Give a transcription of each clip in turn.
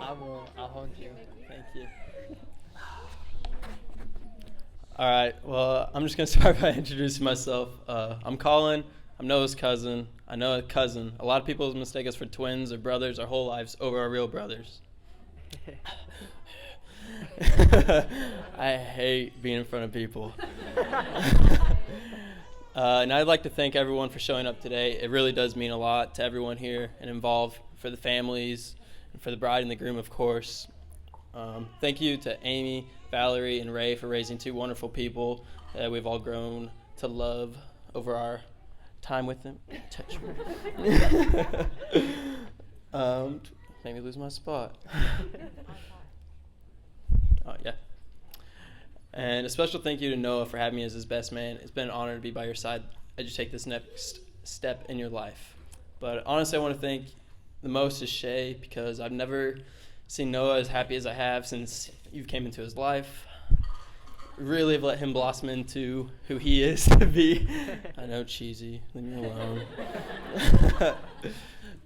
I will. I'll hold you. Thank you. All right. Well, I'm just gonna start by introducing myself. I'm Colin. I'm Noah's cousin. I know a cousin. A lot of people mistake us for twins or brothers our whole lives over our real brothers. I hate being in front of people. And I'd like to thank everyone for showing up today. It really does mean a lot to everyone here and involved, for the families, and for the bride and the groom, of course. Thank you to Amy, Valerie, and Ray for raising two wonderful people that we've all grown to love over our time with them. Touch me. Made me lose my spot. Oh, yeah. And a special thank you to Noah for having me as his best man. It's been an honor to be by your side as you take this next step in your life. But honestly, I want to thank the most is Shay, because I've never seen Noah as happy as I have since you came into his life. Really have let him blossom into who he is to be. I know, cheesy. Leave me alone.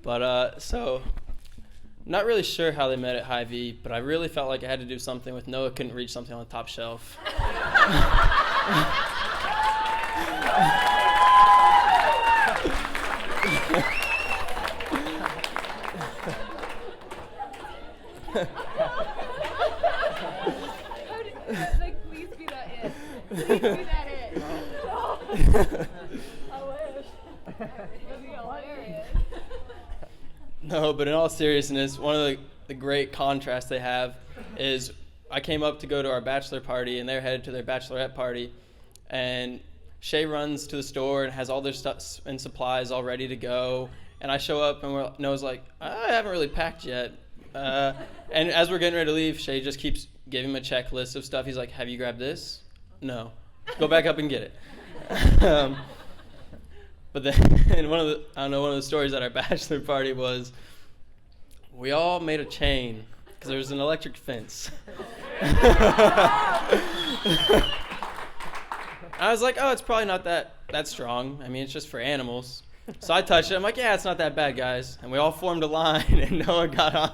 But so, not really sure how they met at Hy-Vee, but I really felt like I had to do something with Noah couldn't reach something on the top shelf. Like, please be that it. Please be that it. I wish. That'd be hilarious. No, but in all seriousness, one of the great contrasts they have is I came up to go to our bachelor party, and they're headed to their bachelorette party, and Shay runs to the store and has all their stuff and supplies all ready to go, and I show up, and Noah's like, I haven't really packed yet. And as we're getting ready to leave, Shay just keeps giving him a checklist of stuff. He's like, have you grabbed this? No. Go back up and get it. But then one of the stories at our bachelor party was we all made a chain because there was an electric fence. I was like, oh, it's probably not that strong. I mean, it's just for animals. So I touched it. I'm like, yeah, it's not that bad, guys. And we all formed a line, and Noah got on.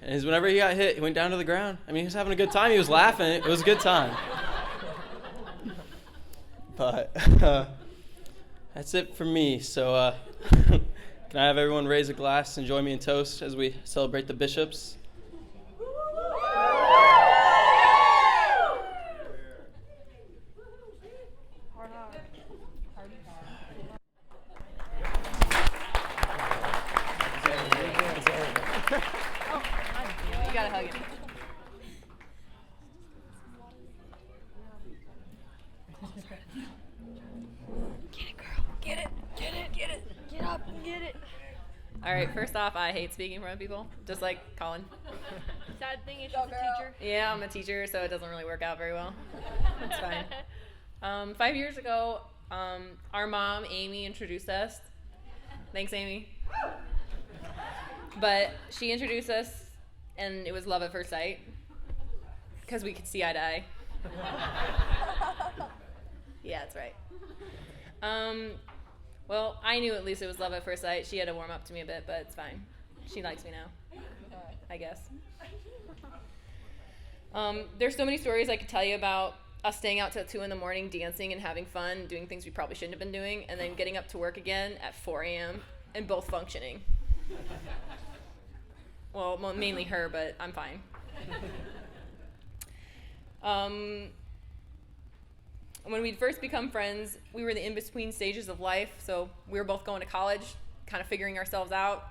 And whenever he got hit, he went down to the ground. I mean, he was having a good time. He was laughing. It was a good time. But that's it for me. So can I have everyone raise a glass and join me in toast as we celebrate the bishops? You gotta hug him. Get it, girl. Get it. Get it. Get it. Get up and get it. All right, first off, I hate speaking in front of people, just like Colin. Sad thing is she's a teacher. Yeah, I'm a teacher, so it doesn't really work out very well. It's fine. 5 years ago, our mom, Amy, introduced us. Thanks, Amy. But she introduced us, and it was love at first sight, because we could see eye to eye. Yeah, that's right. Well, I knew at least it was love at first sight. She had to warm up to me a bit, but it's fine. She likes me now, I guess. There's so many stories I could tell you about us staying out till 2 in the morning, dancing and having fun, doing things we probably shouldn't have been doing, and then getting up to work again at 4 a.m. and both functioning. Well, mainly her, but I'm fine. When we'd first become friends, we were in the in-between stages of life, so we were both going to college, kind of figuring ourselves out,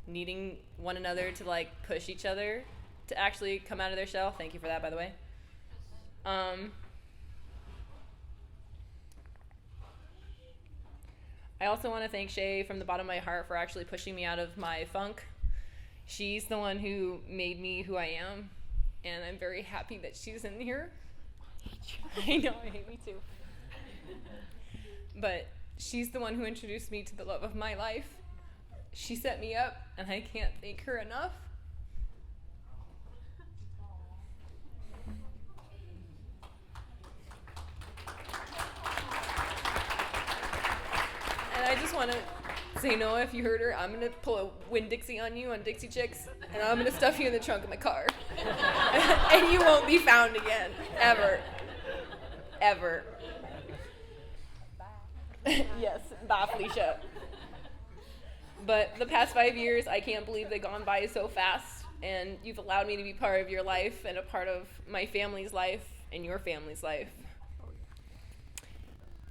needing one another to, like, push each other to actually come out of their shell. Thank you for that, by the way. I also want to thank Shay from the bottom of my heart for actually pushing me out of my funk. She's the one who made me who I am, and I'm very happy that she's in here. I know, I hate me too. But she's the one who introduced me to the love of my life. She set me up, and I can't thank her enough. And I just want to Say, Noah, if you hurt her, I'm going to pull a Winn-Dixie on you on Dixie Chicks, and I'm going to stuff you in the trunk of my car. And you won't be found again. Ever. Ever. Yes. Bye, Felicia. But the past 5 years, I can't believe they've gone by so fast, and you've allowed me to be part of your life and a part of my family's life and your family's life.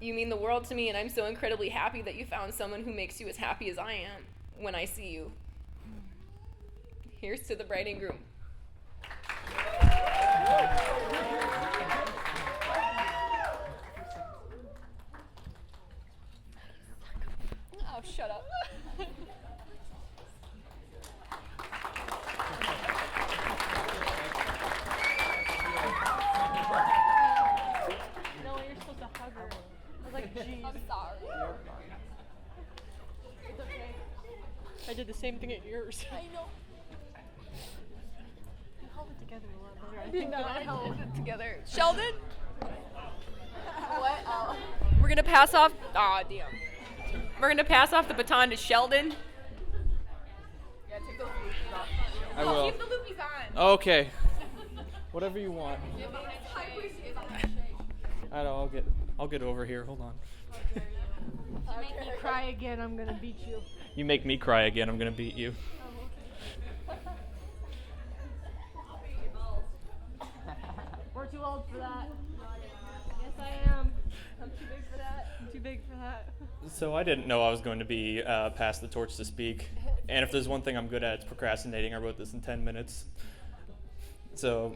You mean the world to me, and I'm so incredibly happy that you found someone who makes you as happy as I am when I see you. Here's to the bride and groom. Oh, shut up. No, you're supposed to hug her. I was like, geez. I'm sorry. It's okay. I did the same thing at yours. I know. You held it together a lot better. I did not hold it together. Sheldon? What? Oh. We're going to pass off. Aw, damn. We're going to pass off the baton to Sheldon. Yeah, take those loopies off. I will. Keep the loopies on. Okay. Whatever you want. I know. I'll get over here. Hold on. You make me cry again, I'm gonna beat you. You make me cry again, I'm gonna beat you. We're too old for that. Yes, I am. I'm too big for that. I'm too big for that. So I didn't know I was going to be passed the torch to speak. And if there's one thing I'm good at, it's procrastinating. I wrote this in 10 minutes. So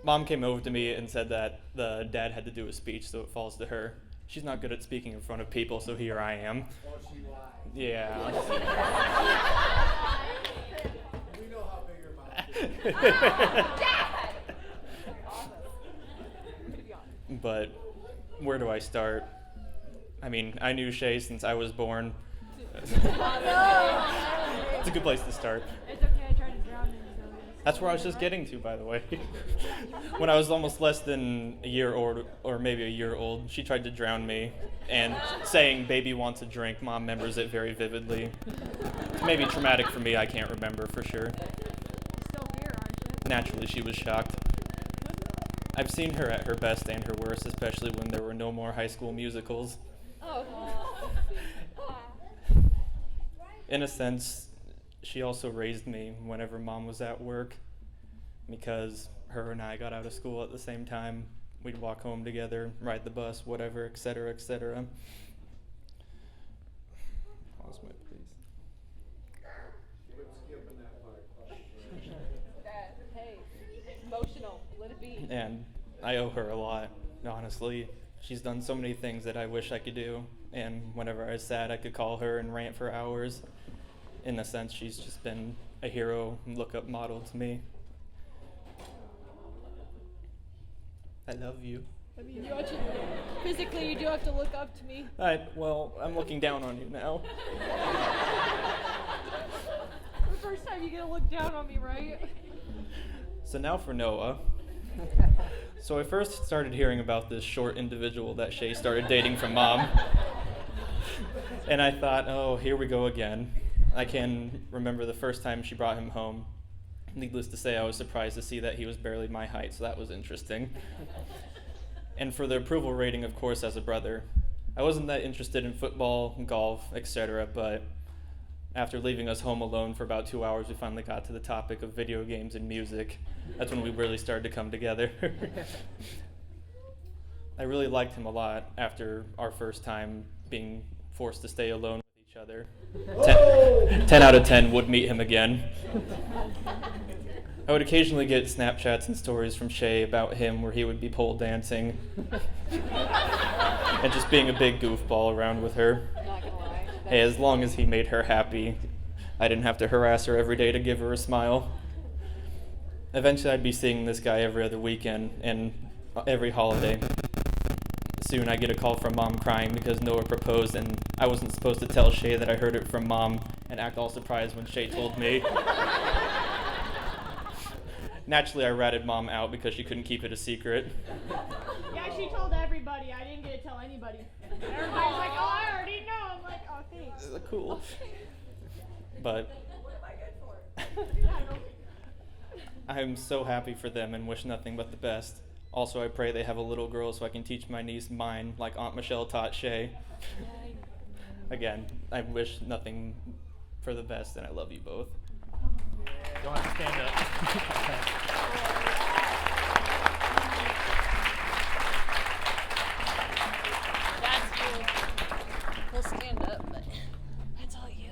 Mom came over to me and said that the dad had to do a speech, so it falls to her. She's not good at speaking in front of people, so here I am. Well, she lied. Yeah. We know how big your mouth is. But where do I start? I mean, I knew Shay since I was born. It's a good place to start. It's okay, I tried to drown him. That's where I was just getting to, by the way. When I was almost less than a year old, or maybe a year old, she tried to drown me, and saying baby wants a drink, Mom remembers it very vividly. It's maybe traumatic for me, I can't remember for sure. You're still here, aren't you? Naturally, she was shocked. I've seen her at her best and her worst, especially when there were no more High School Musicals. In a sense, she also raised me whenever Mom was at work, because her and I got out of school at the same time. We'd walk home together, ride the bus, whatever, etc., etc. Pause my please. Quit skipping that part. Hey, emotional. Let it be. And I owe her a lot, honestly. She's done so many things that I wish I could do, and whenever I was sad, I could call her and rant for hours. In a sense, she's just been a hero and look-up model to me. I love you. I mean, you actually, physically, you do have to look up to me. Well, I'm looking down on you now. The first time you get to look down on me, right? So now for Noah. So I first started hearing about this short individual that Shay started dating from Mom. And I thought, oh, here we go again. I can remember the first time she brought him home. Needless to say, I was surprised to see that he was barely my height, so that was interesting. And for the approval rating, of course, as a brother. I wasn't that interested in football, golf, etc., but after leaving us home alone for about 2 hours, we finally got to the topic of video games and music. That's when we really started to come together. I really liked him a lot after our first time being forced to stay alone with each other. 10 out of 10 would meet him again. I would occasionally get Snapchats and stories from Shay about him where he would be pole dancing and just being a big goofball around with her. Not gonna lie. Hey, as long as he made her happy, I didn't have to harass her every day to give her a smile. Eventually, I'd be seeing this guy every other weekend and every holiday. Soon, I get a call from Mom crying because Noah proposed, and I wasn't supposed to tell Shay that I heard it from Mom and act all surprised when Shay told me. Naturally, I ratted Mom out because she couldn't keep it a secret. Yeah, she told everybody. I didn't get to tell anybody. Everybody's like, oh, I already know. I'm like, oh. Oh, thanks. Cool. But I'm so happy for them and wish nothing but the best. Also, I pray they have a little girl so I can teach my niece mine like Aunt Michelle taught Shay. Again, I wish nothing for the best, and I love you both. Don't have to stand up. That's you. We'll stand up, but that's all you.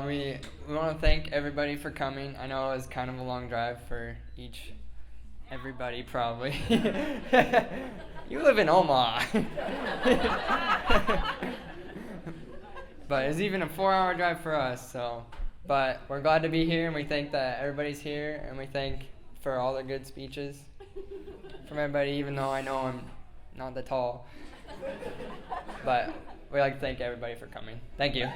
We want to thank everybody for coming. I know it was kind of a long drive for everybody probably. You live in Omaha. But it's even a 4-hour drive for us, so. But we're glad to be here, and we thank that everybody's here, and we thank for all the good speeches from everybody, even though I know I'm not that tall. But we like to thank everybody for coming. Thank you.